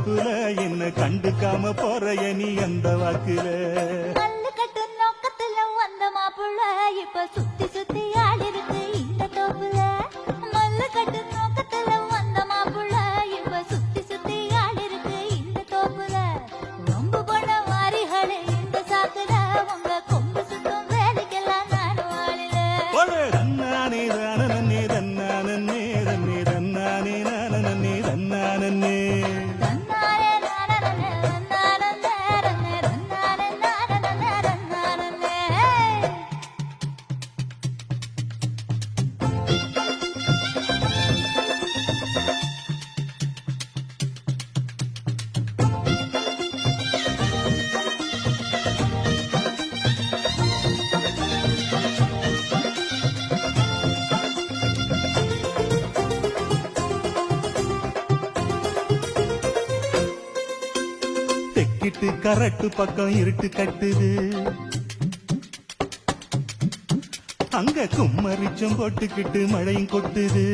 மாப்புல என்ன கண்டுக்காம போறைய நீ அந்த வாக்குல மல்லு கட்டு நோக்கத்துல வந்த மாப்புள்ள இப்ப சுத்தி சுத்தி ஆடிருக்கு இந்த தோப்புல. மல்லு கட்டு நோக்கத்துல வந்த மாப்புள்ள இப்ப சுத்தி சுத்தி ஆடிருக்கு இந்த தோப்புல. ரொம்ப போன வாரிகளே இந்த சாக்குல உங்க கொம்பு சுத்தம் வேலைக்கெல்லாம் நானும் ஆளுல. தன்னானே தானே தன்னானே தன்னே தன்னானே நானே தன்னானே தன்னாரே நானனே தன்னானே ரன்னே தன்னானே நானனே ரன்னானே. தெக்கிட்டு கரட்டு பக்கம் இருட்டு கட்டுது அங்க கும்மரிச்சம் போட்டுக்கிட்டு மழையும் கொட்டுது